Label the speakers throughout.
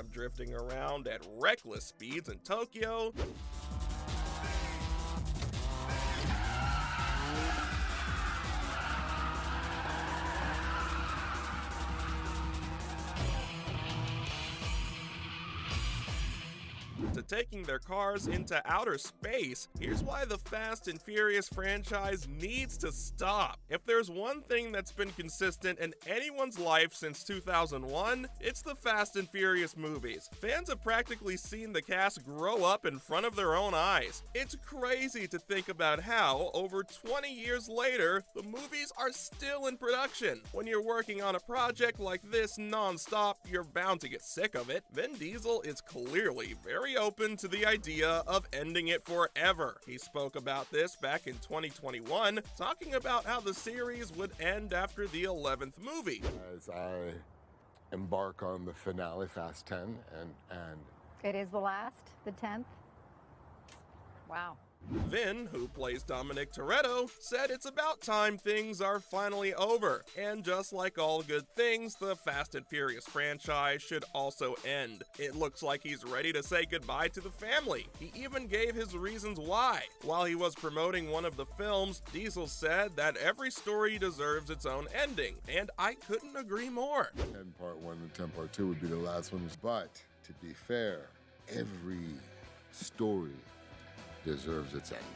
Speaker 1: from drifting around at reckless speeds in Tokyo, to taking their cars into outer space, here's why the Fast and Furious franchise needs to stop. If there's one thing that's been consistent in anyone's life since 2001, it's the Fast and Furious movies. Fans have practically seen the cast grow up in front of their own eyes. It's crazy to think about how, over 20 years later, the movies are still in production. When you're working on a project like this non-stop, you're bound to get sick of it. Vin Diesel is clearly very open to the idea of ending it forever. He spoke about this back in 2021, talking about how the series would end after the 11th movie.
Speaker 2: As I embark on the finale, Fast 10, and
Speaker 3: It is the last, the 10th. Wow.
Speaker 1: Vin, who plays Dominic Toretto, said it's about time things are finally over, and just like all good things, the Fast and Furious franchise should also end. It looks like he's ready to say goodbye to the family. He even gave his reasons why. While he was promoting one of the films, Diesel said that every story deserves its own ending, and I couldn't agree more.
Speaker 2: 10 Part 1 and 10 Part 2 would be the last one. But, to be fair, every story deserves its ending.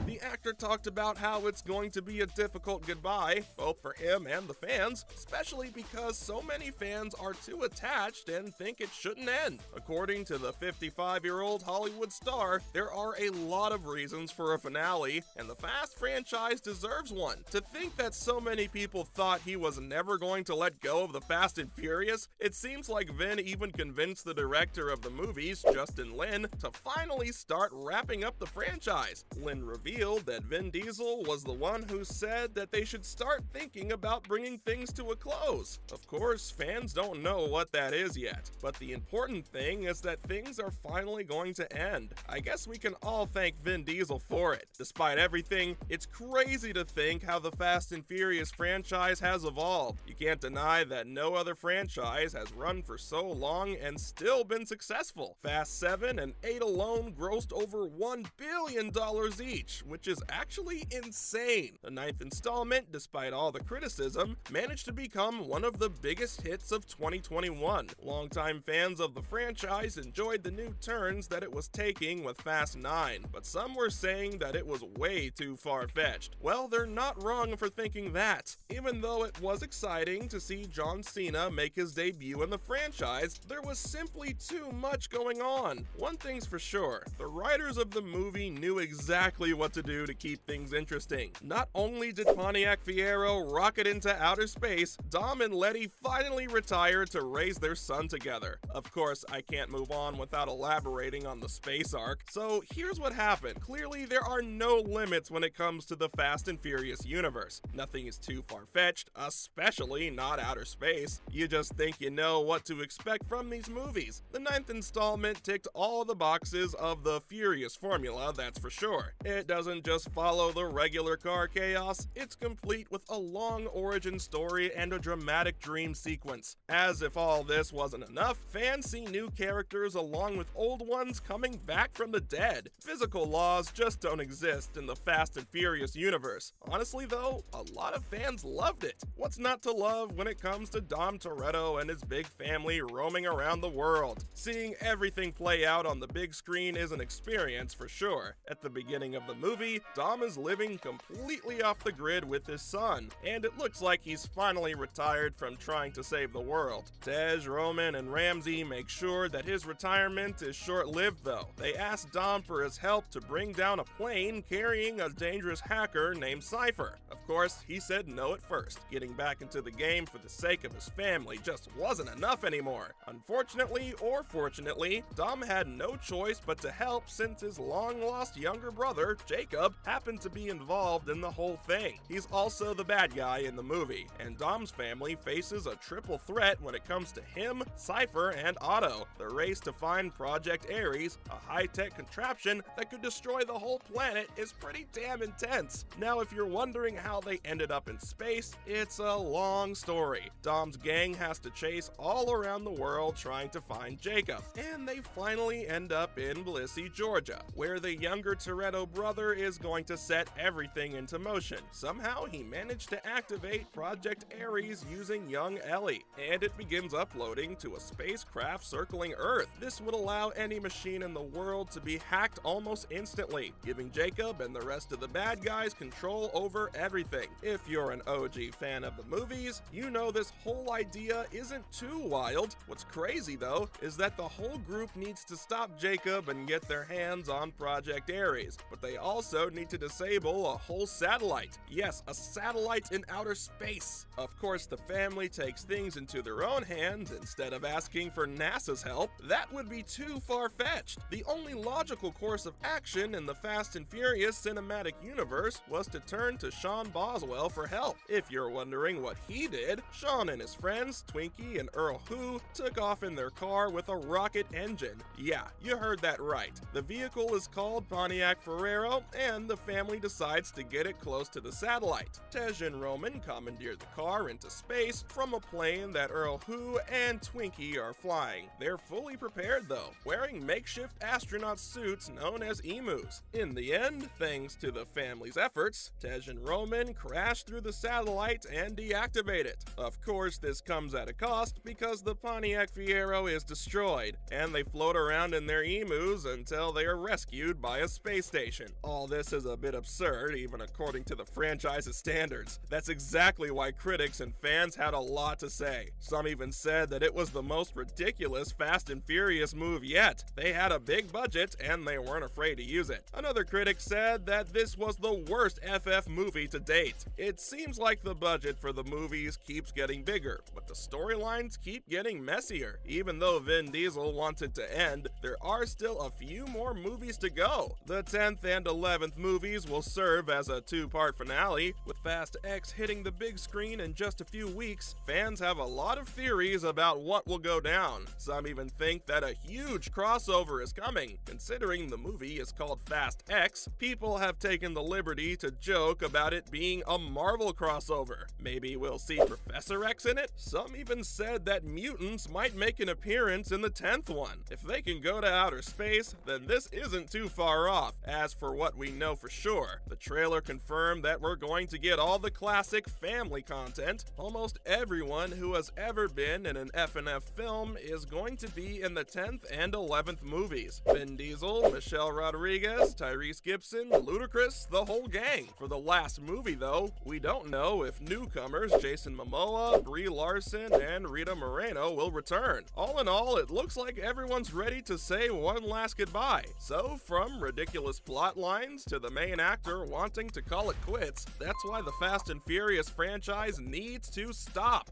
Speaker 1: The actor talked about how it's going to be a difficult goodbye, both for him and the fans, especially because so many fans are too attached and think it shouldn't end. According to the 55-year-old Hollywood star, there are a lot of reasons for a finale, and the Fast franchise deserves one. To think that so many people thought he was never going to let go of the Fast and Furious, it seems like Vin even convinced the director of the movies, Justin Lin, to finally start wrapping up the franchise. Lin revealed that Vin Diesel was the one who said that they should start thinking about bringing things to a close. Of course, fans don't know what that is yet, but the important thing is that things are finally going to end. I guess we can all thank Vin Diesel for it. Despite everything, it's crazy to think how the Fast and Furious franchise has evolved. You can't deny that no other franchise has run for so long and still been successful. Fast 7 and 8 alone grossed over $1 billion each, which is actually insane. The 9th installment, despite all the criticism, managed to become one of the biggest hits of 2021. Longtime fans of the franchise enjoyed the new turns that it was taking with Fast 9, but some were saying that it was way too far-fetched. Well, they're not wrong for thinking that. Even though it was exciting to see John Cena make his debut in the franchise, there was simply too much going on. One thing's for sure, the writers of the movie knew exactly what to do to keep things interesting. Not only did Pontiac Fiero rocket into outer space, Dom and Letty finally retired to raise their son together. Of course, I can't move on without elaborating on the space arc, so here's what happened. Clearly, there are no limits when it comes to the Fast and Furious universe. Nothing is too far-fetched, especially not outer space. You just think you know what to expect from these movies. The 9th installment ticked all the boxes of the Furious formula, that's for sure. It doesn't just follow the regular car chaos, it's complete with a long origin story and a dramatic dream sequence. As if all this wasn't enough, fans see new characters along with old ones coming back from the dead. Physical laws just don't exist in the Fast and Furious universe. Honestly though, a lot of fans loved it. What's not to love when it comes to Dom Toretto and his big family roaming around the world? Seeing everything play out on the big screen is an experience for sure. At the beginning of the movie, Dom is living completely off the grid with his son, and it looks like he's finally retired from trying to save the world. Tej, Roman, and Ramsey make sure that his retirement is short-lived though. They ask Dom for his help to bring down a plane carrying a dangerous hacker named Cypher. Of course, he said no at first. Getting back into the game for the sake of his family just wasn't enough anymore. Unfortunately, or fortunately, Dom had no choice but to help since his long-lost younger brother Jacob, happened to be involved in the whole thing. He's also the bad guy in the movie, and Dom's family faces a triple threat when it comes to him, Cypher, and Otto. The race to find Project Ares, a high-tech contraption that could destroy the whole planet, is pretty damn intense. Now, if you're wondering how they ended up in space, it's a long story. Dom's gang has to chase all around the world trying to find Jacob, and they finally end up in Blissie, Georgia, where the younger Toretto brother is going to set everything into motion. Somehow he managed to activate Project Ares using young Ellie, and it begins uploading to a spacecraft circling Earth. This would allow any machine in the world to be hacked almost instantly, giving Jacob and the rest of the bad guys control over everything. If you're an OG fan of the movies, you know this whole idea isn't too wild. What's crazy though is that the whole group needs to stop Jacob and get their hands on Project Ares, but they also need to disable a whole satellite. Yes, a satellite in outer space. Of course, the family takes things into their own hands instead of asking for NASA's help. That would be too far-fetched. The only logical course of action in the Fast and Furious cinematic universe was to turn to Sean Boswell for help. If you're wondering what he did, Sean and his friends, Twinkie and Earl Who, took off in their car with a rocket engine. Yeah, you heard that right. The vehicle is called Pontiac Ferrero, and the family decides to get it close to the satellite. Tej and Roman commandeered the car into space from a plane that Earl Who and Twinkie are flying. They're fully prepared though, wearing makeshift astronaut suits known as emus. In the end, thanks to the family's efforts, Tej and Roman crash through the satellite and deactivate it. Of course, this comes at a cost because the Pontiac Fiero is destroyed, and they float around in their emus until they are rescued by a space station. All this is a bit absurd, even according to the franchise's standards. That's exactly why critics and fans had a lot to say. Some even said that it was the most ridiculous Fast and Furious move yet. They had a big budget and they weren't afraid to use it. Another critic said that this was the worst FF movie to date. It seems like the budget for the movies keeps getting bigger, but the storylines keep getting messier. Even though Vin Diesel wants it to end, there are still a few more movies to go. The 10th and 11th movies will serve as a two-part finale, with Fast X hitting the big screen in just a few weeks. Fans have a lot of theories about what will go down. Some even think that a huge crossover is coming. Considering the movie is called Fast X, people have taken the liberty to joke about it being a Marvel crossover. Maybe we'll see Professor X in it? Some even said that mutants might make an appearance in the 10th one. If they can go to outer space, then this isn't too far off. As for what we know for sure, the trailer confirmed that we're going to get all the classic family content. Almost everyone who has ever been in an F&F film is going to be in the 10th and 11th movies. Vin Diesel, Michelle Rodriguez, Tyrese Gibson, Ludacris, the whole gang. For the last movie though, we don't know if newcomers Jason Momoa, Brie Larson, and Rita Moreno will return. All in all, it looks like everyone's ready to say one last goodbye. So, from ridiculous plot lines to the main actor wanting to call it quits, that's why the Fast and Furious franchise needs to stop.